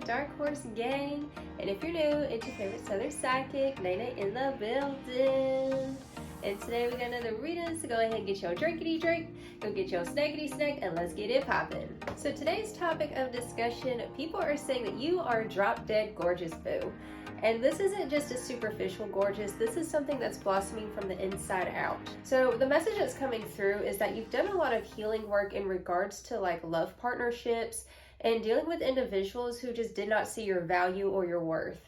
Dark Horse gang, and if you're new, it's your favorite Southern Psychic, Nana in the building. And today we got another reading, so go ahead and get your drinkity drink, go get your snackety snack, and let's get it poppin'. So today's topic of discussion, people are saying that you are drop dead gorgeous, boo. And this isn't just a superficial gorgeous, this is something that's blossoming from the inside out. So the message that's coming through is that you've done a lot of healing work in regards to like love partnerships and dealing with individuals who just did not see your value or your worth.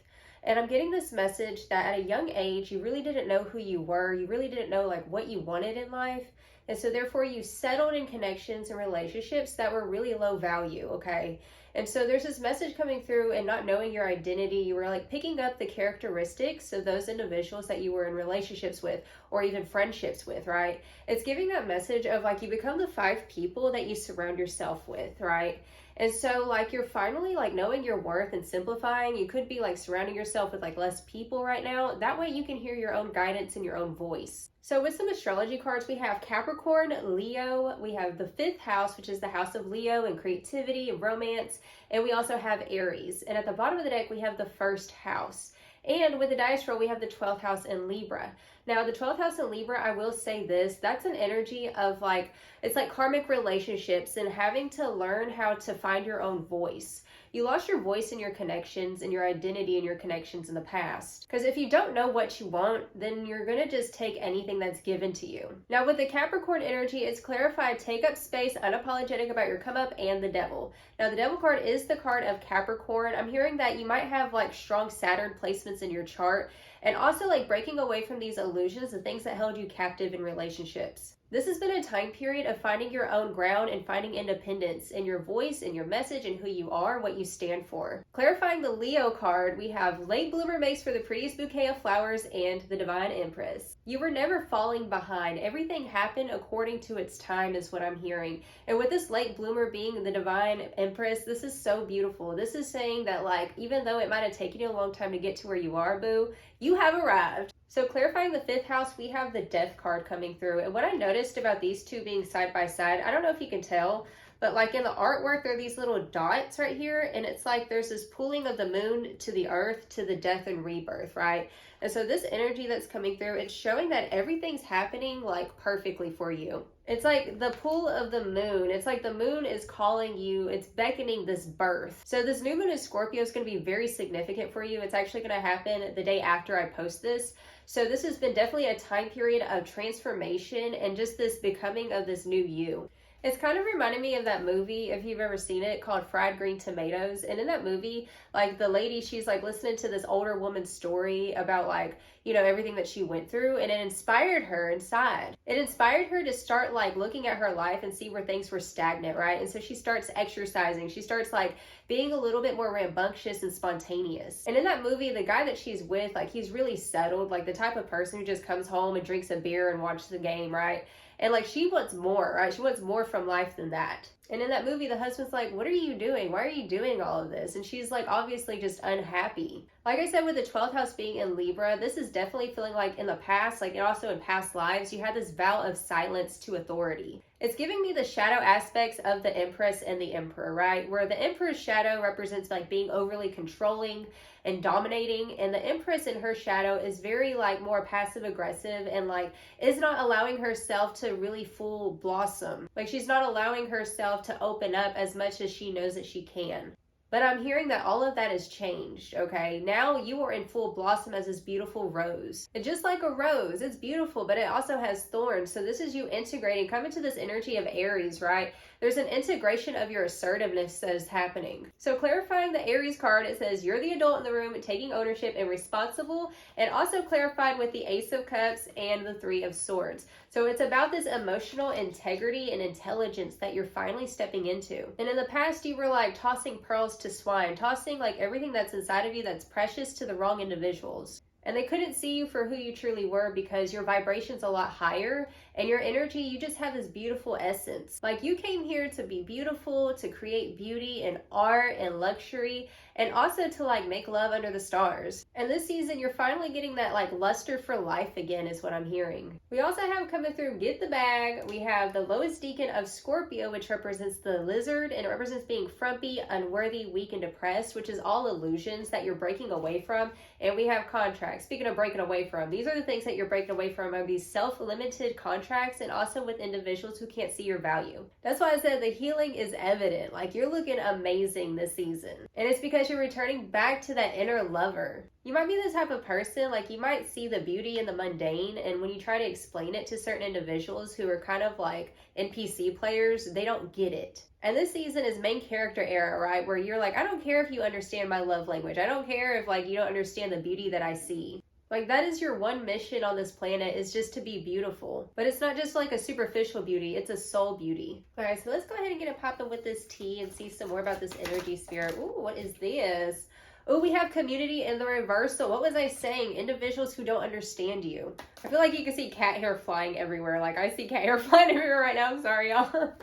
And I'm getting this message that at a young age, you really didn't know who you were. You really didn't know like what you wanted in life. And so therefore you settled in connections and relationships that were really low value, okay? And so there's this message coming through, and not knowing your identity, you were like picking up the characteristics of those individuals that you were in relationships with or even friendships with, right? It's giving that message of like you become the 5 people that you surround yourself with, right? And so like you're finally like knowing your worth and simplifying. You could be like surrounding yourself with like less people right now. That way you can hear your own guidance and your own voice. So with some astrology cards, we have Capricorn, Leo, we have the 5th house, which is the house of Leo and creativity and romance. And we also have Aries. And at the bottom of the deck, we have the 1st house. And with the dice roll, we have the 12th house in Libra. Now, the 12th house in Libra, I will say this, that's an energy of like, it's like karmic relationships and having to learn how to find your own voice. You lost your voice in your connections and your identity and your connections in the past. Because if you don't know what you want, then you're going to just take anything that's given to you. Now, with the Capricorn energy, it's clarified, take up space, unapologetic about your come up, and the devil. Now, the devil card is the card of Capricorn. I'm hearing that you might have like strong Saturn placements in your chart, and also like breaking away from these illusions, the things that held you captive in relationships. This has been a time period of finding your own ground and finding independence in your voice and your message and who you are, what you stand for. Clarifying the Leo card, we have late bloomer makes for the prettiest bouquet of flowers and the divine Empress. You were never falling behind. Everything happened according to its time is what I'm hearing. And with this late bloomer being the divine Empress, this is so beautiful. This is saying that like, even though it might have taken you a long time to get to where you are, boo, you have arrived. So clarifying the 5th house, we have the death card coming through. And what I noticed about these two being side by side, I don't know if you can tell, but like in the artwork, there are these little dots right here. And it's like there's this pulling of the moon to the earth to the death and rebirth, right? And so this energy that's coming through, it's showing that everything's happening like perfectly for you. It's like the pull of the moon. It's like the moon is calling you. It's beckoning this birth. So this new moon in Scorpio is going to be very significant for you. It's actually going to happen the day after I post this. So this has been definitely a time period of transformation and just this becoming of this new you. It's kind of reminding me of that movie, if you've ever seen it, called Fried Green Tomatoes. And in that movie, like the lady, she's like listening to this older woman's story about like, you know, everything that she went through, and it inspired her inside. It inspired her to start like looking at her life and see where things were stagnant, right? And so she starts exercising. She starts like being a little bit more rambunctious and spontaneous. And in that movie, the guy that she's with, like he's really settled, like the type of person who just comes home and drinks a beer and watches the game, right? And like she wants more, right? She wants more from life than that. And in that movie, the husband's like, what are you doing? Why are you doing all of this? And she's like, obviously just unhappy. Like I said, with the 12th house being in Libra, this is definitely feeling like in the past, like also in past lives, you had this vow of silence to authority. It's giving me the shadow aspects of the Empress and the Emperor, right? Where the Emperor's shadow represents like being overly controlling and dominating, and the Empress in her shadow is very like more passive aggressive and like is not allowing herself to really full blossom. Like she's not allowing herself to open up as much as she knows that she can. But I'm hearing that all of that has changed, okay? Now you are in full blossom as this beautiful rose. And just like a rose, it's beautiful, but it also has thorns. So this is you integrating, coming to this energy of Aries, right? There's an integration of your assertiveness that is happening. So clarifying the Aries card, it says you're the adult in the room, taking ownership and responsible, and also clarified with the Ace of Cups and the Three of Swords. So it's about this emotional integrity and intelligence that you're finally stepping into. And in the past, you were like tossing pearls to swine, tossing like everything that's inside of you that's precious to the wrong individuals. And they couldn't see you for who you truly were because your vibration's a lot higher and your energy, you just have this beautiful essence. Like you came here to be beautiful, to create beauty and art and luxury, and also to like make love under the stars. And this season, you're finally getting that like luster for life again is what I'm hearing. We also have coming through Get the Bag. We have the lowest deacon of Scorpio, which represents the lizard, and it represents being frumpy, unworthy, weak, and depressed, which is all illusions that you're breaking away from. And we have contracts. Speaking of breaking away from, these are the things that you're breaking away from, are these self-limited contracts and also with individuals who can't see your value. That's why I said the healing is evident. Like you're looking amazing this season. And it's because you're returning back to that inner lover. You might be the type of person, like you might see the beauty in the mundane, and when you try to explain it to certain individuals who are kind of like NPC players, they don't get it. And this season is main character era, right? Where you're like, I don't care if you understand my love language. I don't care if like you don't understand the beauty that I see. Like that is your one mission on this planet, is just to be beautiful. But it's not just like a superficial beauty, it's a soul beauty. All right, so let's go ahead and get it popping with this tea and see some more about this energy spirit. Ooh, what is this? Oh, we have community in the reversal. What was I saying? Individuals who don't understand you. I feel like you can see cat hair flying everywhere. Like I see cat hair flying everywhere right now. I'm sorry, y'all.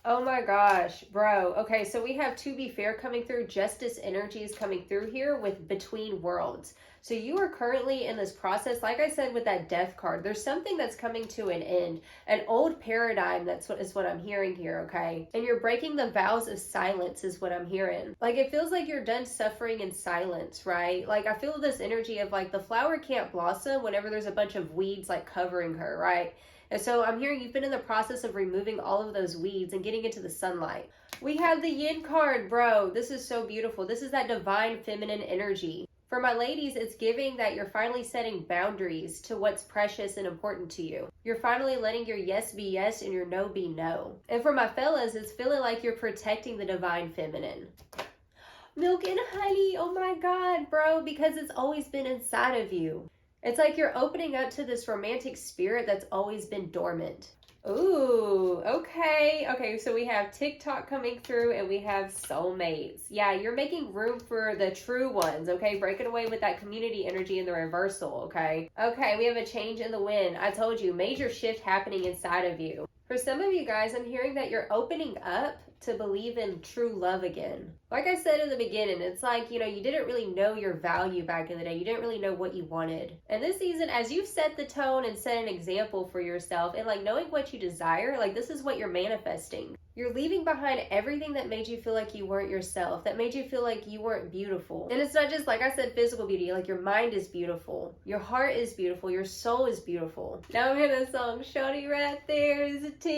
Oh my gosh, bro. Okay, so we have To Be Fair coming through. Justice energy is coming through here with Between Worlds. So you are currently in this process, like I said with that death card, there's something that's coming to an end, an old paradigm. That's what I'm hearing here, okay? And you're breaking the vows of silence is what I'm hearing. Like it feels like you're done suffering in silence, right? Like I feel this energy of like the flower can't blossom whenever there's a bunch of weeds like covering her, right? And so I'm hearing you've been in the process of removing all of those weeds and getting into the sunlight. We have the Yin card, bro. This is so beautiful. This is that divine feminine energy. For my ladies, it's giving that you're finally setting boundaries to what's precious and important to you. You're finally letting your yes be yes and your no be no. And for my fellas, it's feeling like you're protecting the divine feminine. Milk and honey, oh my God, bro, because it's always been inside of you. It's like you're opening up to this romantic spirit that's always been dormant. Ooh, okay. Okay, so we have TikTok coming through and we have soulmates. Yeah, you're making room for the true ones, okay? Breaking away with that community energy in the reversal, okay? Okay, we have a change in the wind. I told you, major shift happening inside of you. For some of you guys, I'm hearing that you're opening up to believe in true love again. Like I said in the beginning, it's like, you know, you didn't really know your value back in the day. You didn't really know what you wanted. And this season, as you've set the tone and set an example for yourself and like knowing what you desire, like this is what you're manifesting. You're leaving behind everything that made you feel like you weren't yourself, that made you feel like you weren't beautiful. And it's not just, like I said, physical beauty, like your mind is beautiful, your heart is beautiful, your soul is beautiful. Now I'm hearing the song, Shawty right there is a 10,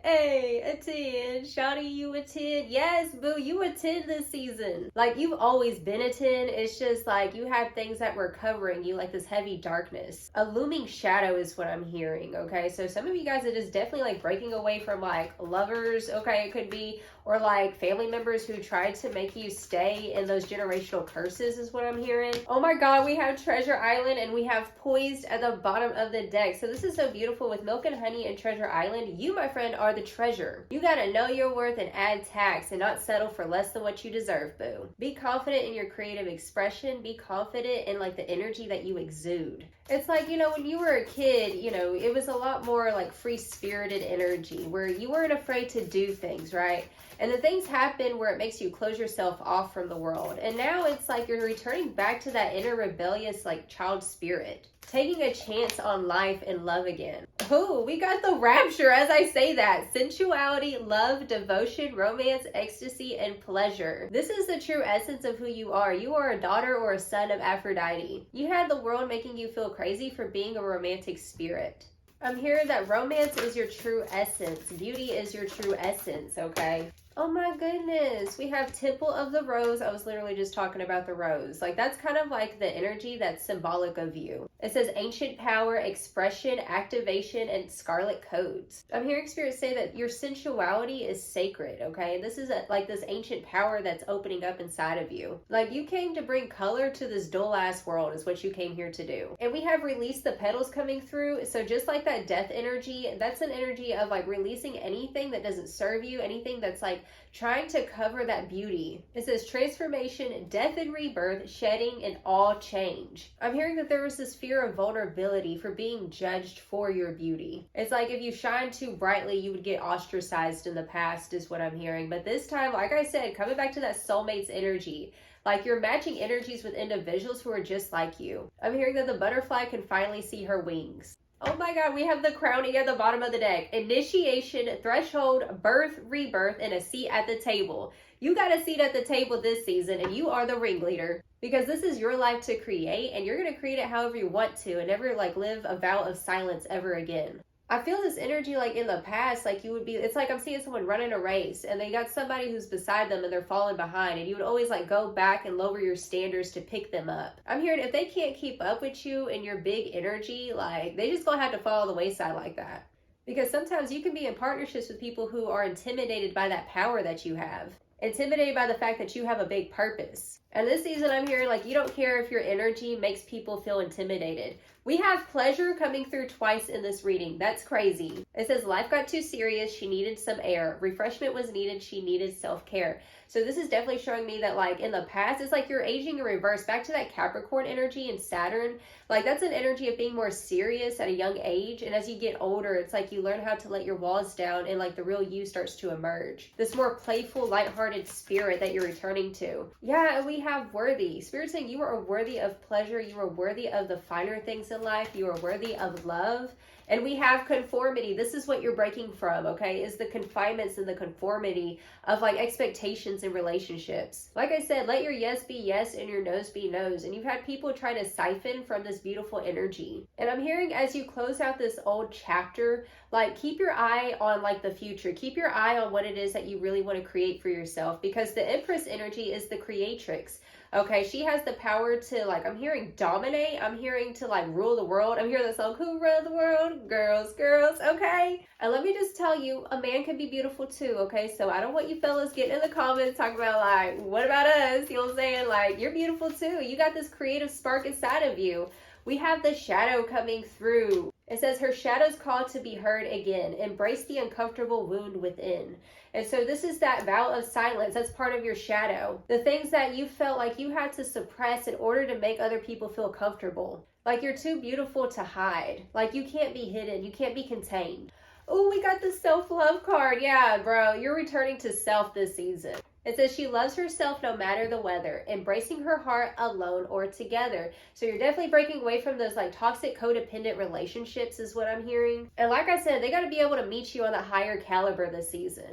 hey, a 10, Shawty you a 10, yes boo, you a 10 this season. Like you've always been a 10, it's just like you had things that were covering you, like this heavy darkness. A looming shadow is what I'm hearing, okay? So some of you guys are just definitely like breaking away from like lovers, okay, it could be, or like family members who tried to make you stay in those generational curses is what I'm hearing. Oh my God, we have Treasure Island and we have Poised at the bottom of the deck. So this is so beautiful with Milk and Honey and Treasure Island. You, my friend, are the treasure. You gotta know your worth and add tax and not settle for less than what you deserve, boo. Be confident in your creative expression. Be confident in like the energy that you exude. It's like, you know, when you were a kid, you know, it was a lot more like free-spirited energy where you weren't afraid to do things, right? And the things happen where it makes you close yourself off from the world. And now it's like you're returning back to that inner rebellious like child spirit. Taking a chance on life and love again. Oh, we got the rapture as I say that. Sensuality, love, devotion, romance, ecstasy, and pleasure. This is the true essence of who you are. You are a daughter or a son of Aphrodite. You had the world making you feel crazy for being a romantic spirit. I'm hearing that romance is your true essence. Beauty is your true essence, okay? Oh my goodness. We have Temple of the Rose. I was literally just talking about the rose. Like, that's kind of like the energy that's symbolic of you. It says ancient power, expression, activation, and scarlet codes. I'm hearing Spirit say that your sensuality is sacred, okay? And this is like this ancient power that's opening up inside of you. Like, you came to bring color to this dull ass world is what you came here to do. And we have released the petals coming through. So just like that death energy, that's an energy of like releasing anything that doesn't serve you, anything that's like trying to cover that beauty. It says transformation, death and rebirth, shedding, and all change. I'm hearing that there was this fear of vulnerability for being judged for your beauty. It's like if you shine too brightly, you would get ostracized in the past is what I'm hearing. But this time, like I said, coming back to that soulmate's energy, like you're matching energies with individuals who are just like you. I'm hearing that the butterfly can finally see her wings. Oh my God, we have the crowning at the bottom of the deck. Initiation, threshold, birth, rebirth, and a seat at the table. You got a seat at the table this season and you are the ringleader. Because this is your life to create and you're going to create it however you want to and never like live a vow of silence ever again. I feel this energy like in the past, like you would be, it's like I'm seeing someone running a race and they got somebody who's beside them and they're falling behind and you would always like go back and lower your standards to pick them up. I'm hearing if they can't keep up with you and your big energy, like they just gonna have to fall the wayside like that. Because sometimes you can be in partnerships with people who are intimidated by that power that you have. Intimidated by the fact that you have a big purpose. And this season I'm hearing like you don't care if your energy makes people feel intimidated. We have pleasure coming through twice in this reading. That's crazy. It says life got too serious. She needed some air. Refreshment was needed. She needed self-care. So this is definitely showing me that like in the past, it's like you're aging in reverse. Back to that Capricorn energy and Saturn. Like that's an energy of being more serious at a young age. And as you get older, it's like you learn how to let your walls down and like the real you starts to emerge. This more playful, lighthearted spirit that you're returning to. Yeah, and we have worthy. Spirit saying you are worthy of pleasure. You are worthy of the finer things in life. You are worthy of love. And we have conformity. This is what you're breaking from, okay? Is the confinements and the conformity of like expectations in relationships. Like I said, let your yes be yes and your no's be no's. And you've had people try to siphon from this beautiful energy. And I'm hearing as you close out this old chapter, like keep your eye on like the future. Keep your eye on what it is that you really want to create for yourself. Because the Empress energy is the creatrix. Okay, she has the power to like, I'm hearing dominate. I'm hearing to like rule the world. I'm hearing the song, who run the world? Girls, girls, okay? And let me just tell you, a man can be beautiful too, okay? So I don't want you fellas getting in the comments talking about like, what about us? You know what I'm saying? Like, you're beautiful too. You got this creative spark inside of you. We have the shadow coming through. It says her shadow's called to be heard again. Embrace the uncomfortable wound within. And so this is that vow of silence. That's part of your shadow. The things that you felt like you had to suppress in order to make other people feel comfortable. Like you're too beautiful to hide. Like you can't be hidden. You can't be contained. Oh, we got the self-love card. Yeah, bro, you're returning to self this season. It says she loves herself no matter the weather, embracing her heart alone or together. So you're definitely breaking away from those like toxic codependent relationships is what I'm hearing. And like I said, they got to be able to meet you on a higher caliber this season.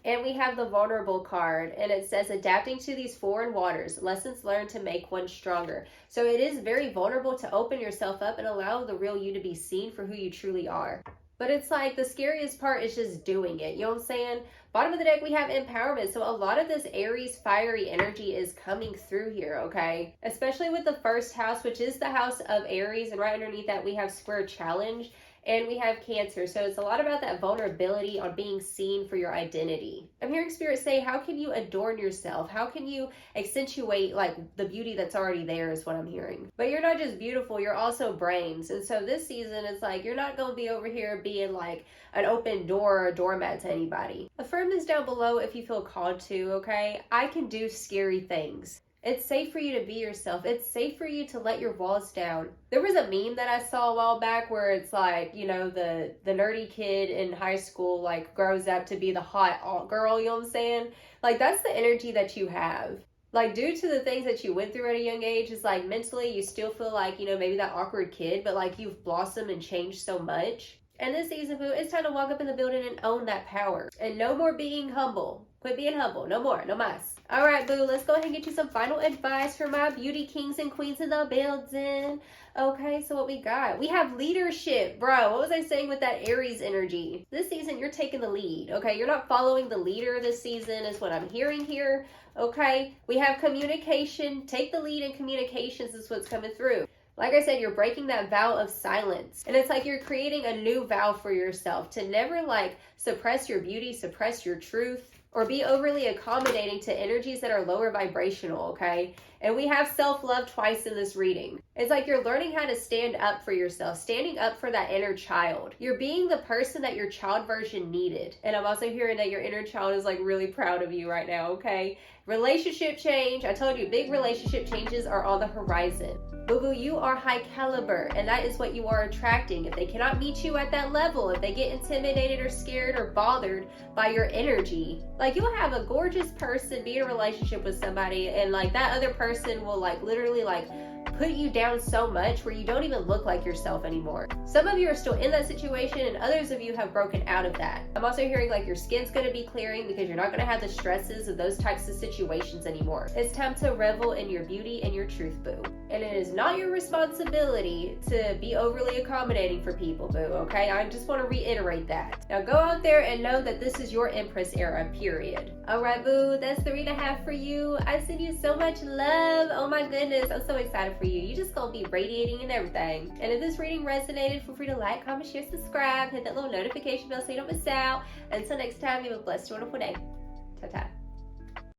And we have the vulnerable card, and it says adapting to these foreign waters, lessons learned to make one stronger. So it is very vulnerable to open yourself up and allow the real you to be seen for who you truly are. But it's like the scariest part is just doing it. You know what I'm saying? Bottom of the deck, we have empowerment. So a lot of this Aries fiery energy is coming through here, okay? Especially with the first house, which is the house of Aries. And right underneath that, we have square challenge. And we have Cancer. So it's a lot about that vulnerability on being seen for your identity. I'm hearing Spirit say, how can you adorn yourself? How can you accentuate like the beauty that's already there is what I'm hearing. But you're not just beautiful, you're also brains. And so this season, it's like, you're not going to be over here being like an open door or a doormat to anybody. Affirm this down below if you feel called to, okay? I can do scary things. It's safe for you to be yourself. It's safe for you to let your walls down. There was a meme that I saw a while back where it's like, you know, the nerdy kid in high school like grows up to be the hot alt girl, you know what I'm saying? Like that's the energy that you have. Like due to the things that you went through at a young age, it's like mentally you still feel like, you know, maybe that awkward kid, but like you've blossomed and changed so much. And this season, boo, it's time to walk up in the building and own that power. And no more being humble. Quit being humble. No more. No mas. All right, boo, let's go ahead and get you some final advice for my beauty kings and queens in the building. Okay, so what we got? We have leadership, bro. What was I saying with that Aries energy? This season, you're taking the lead, okay? You're not following the leader this season is what I'm hearing here, okay? We have communication. Take the lead in communications is what's coming through. Like I said, you're breaking that vow of silence. And it's like you're creating a new vow for yourself to never like suppress your beauty, suppress your truth, or be overly accommodating to energies that are lower vibrational, okay? And we have self-love twice in this reading. It's like you're learning how to stand up for yourself, standing up for that inner child. You're being the person that your child version needed. And I'm also hearing that your inner child is like really proud of you right now, okay? Relationship change. I told you big relationship changes are on the horizon. Boo-boo, you are high caliber, and that is what you are attracting. If they cannot meet you at that level, if they get intimidated or scared or bothered by your energy, like you'll have a gorgeous person be in a relationship with somebody, and like that other person will like literally like put you down so much where you don't even look like yourself anymore. Some of you are still in that situation, and others of you have broken out of that. I'm also hearing like your skin's going to be clearing because you're not going to have the stresses of those types of situations anymore. It's time to revel in your beauty and your truth, boo. And it is not your responsibility to be overly accommodating for people, boo, okay? I just want to reiterate that. Now go out there and know that this is your Empress era, period. All right, boo, that's the read I have for you. I send you so much love. Oh my goodness, I'm so excited for you. You just gonna be radiating and everything. And if this reading resonated, feel free to like, comment, share, subscribe, hit that little notification bell so you don't miss out. Until next time, you have a blessed, wonderful day. Ta-ta.